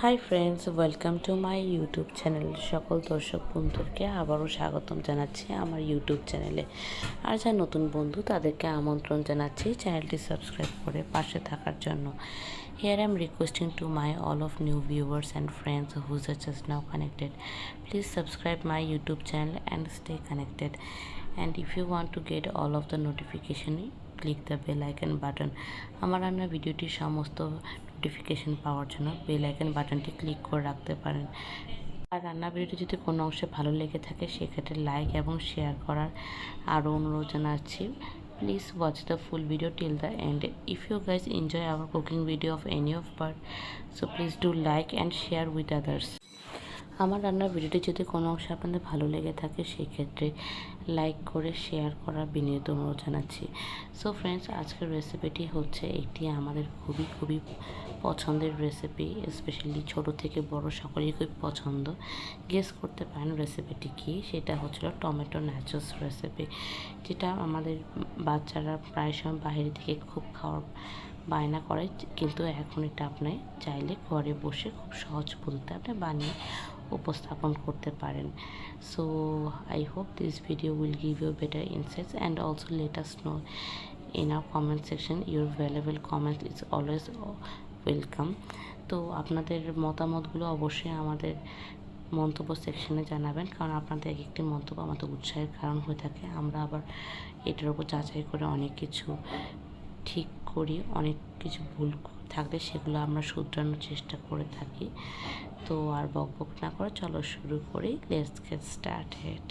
Hi friends, welcome to my YouTube channel. সকল দর্শক বন্ধুদেরকে আবারও স্বাগতম জানাচ্ছি আমার ইউটিউব চ্যানেলে। আর যা নতুন বন্ধু তাদেরকে আমন্ত্রণ জানাচ্ছি চ্যানেলটি সাবস্ক্রাইব করে পাশে থাকার জন্য। Here I am requesting to my all of new viewers and friends who are just now connected. Please subscribe my YouTube channel and stay connected. And if you want to get all of the notification, click the bell icon button. আমার রান্নার ভিডিওটি সমস্ত notification পাওয়ার জন্য bell icon বাটনটি click করে রাখতে পারেন। আর রান্নার ভিডিওটি যদি কোনো অংশে ভালো লেগে থাকে সেক্ষেত্রে লাইক এবং শেয়ার করার আরও অনুরোধ জানাচ্ছি। Please watch the full video till the end. If you guys enjoy our cooking video of any of part, so please do like and share with others. আমার রান্নার ভিডিওটি যদি কোনো অংশে আপনাদের ভালো লেগে থাকে সেক্ষেত্রে লাইক করে শেয়ার করার বিনীত অনুরোধ জানাচ্ছি। সো ফ্রেন্ডস, আজকের রেসিপিটি হচ্ছে একটি আমাদের খুবই পছন্দের রেসিপি, স্পেশালি ছোট থেকে বড় সকলেই খুব পছন্দ। গেস করতে পারেন রেসিপিটি কী, সেটা হচ্ছিল টমেটো ন্যাচোস রেসিপি, যেটা আমাদের বাচ্চারা প্রায় সময় বাইরে থেকে খুব খাওয়ার বায়না করে, কিন্তু এখন এটা আপনি চাইলে ঘরে বসে খুব সহজ পদ্ধতিতে আপনি বানিয়ে উপস্থাপন করতে পারেন। So I hope this video will give you better insights and also let us know in our comment section. Your valuable comment is always welcome. তো আপনাদের মতামতগুলো অবশ্যই আমাদের মন্তব্য সেকশনে জানাবেন, কারণ আপনাদের এক একটি মন্তব্য আমাদের উৎসাহের কারণ হয়ে থাকে। আমরা আবার এটার উপর যাচাই করে অনেক কিছু ঠিক করি, অনেক কিছু ভুল থাকলে সেগুলো আমরা শুধরানোর চেষ্টা করে থাকি। তো আর বকবক না করে চলো শুরু করি। Let's get started.